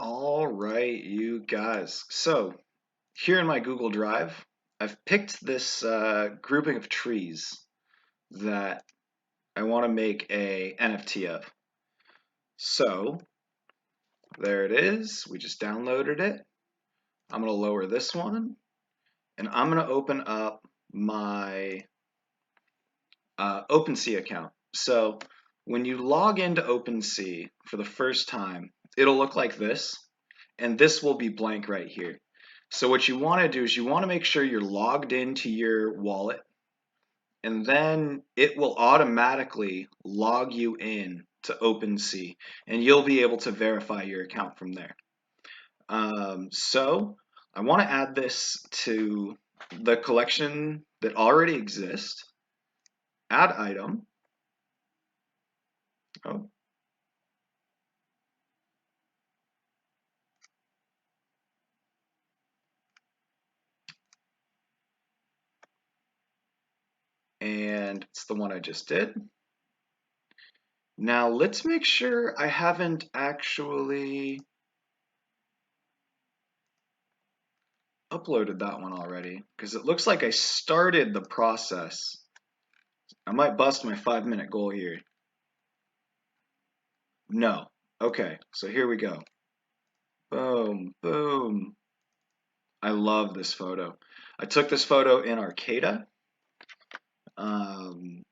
All right, you guys. So here in my Google Drive, I've picked this grouping of trees that I want to make a NFT of. So there it is. We just downloaded it. I'm going to lower this one, and I'm going to open up my OpenSea account. So when you log into OpenSea for the first time, it'll look like this, and this will be blank right here. So what you want to do is you want to make sure you're logged into your wallet, and then it will automatically log you in to OpenSea, and you'll be able to verify your account from there. So I want to add this to the collection that already exists. Add item. Oh, and it's the one I just did. Now let's make sure I haven't actually uploaded that one already, because it looks like I started the process. I might bust my 5-minute goal here. No. Okay, so here we go. Boom, boom. I love this photo. I took this photo in Arcata. Um,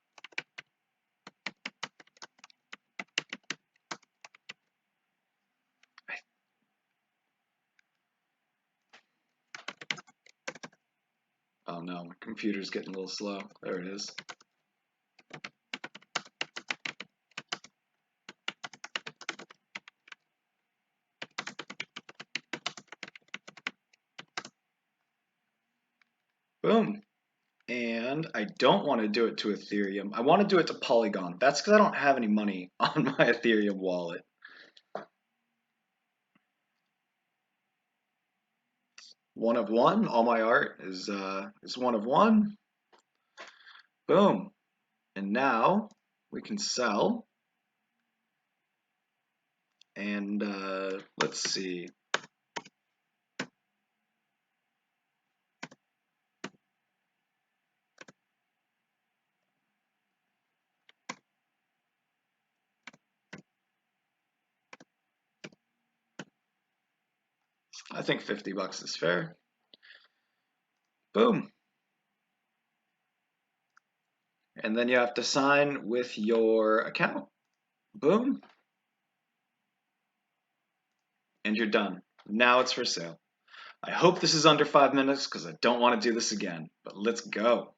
oh no, my computer's getting a little slow. There it is. Boom. And I don't want to do it to Ethereum. I want to do it to Polygon. That's because I don't have any money on my Ethereum wallet. One of one. All my art is one of one. Boom. And now we can sell. And let's see. I think 50 bucks is fair. Boom. And then you have to sign with your account. Boom. And you're done. Now it's for sale. I hope this is under 5 minutes because I don't want to do this again, but let's go.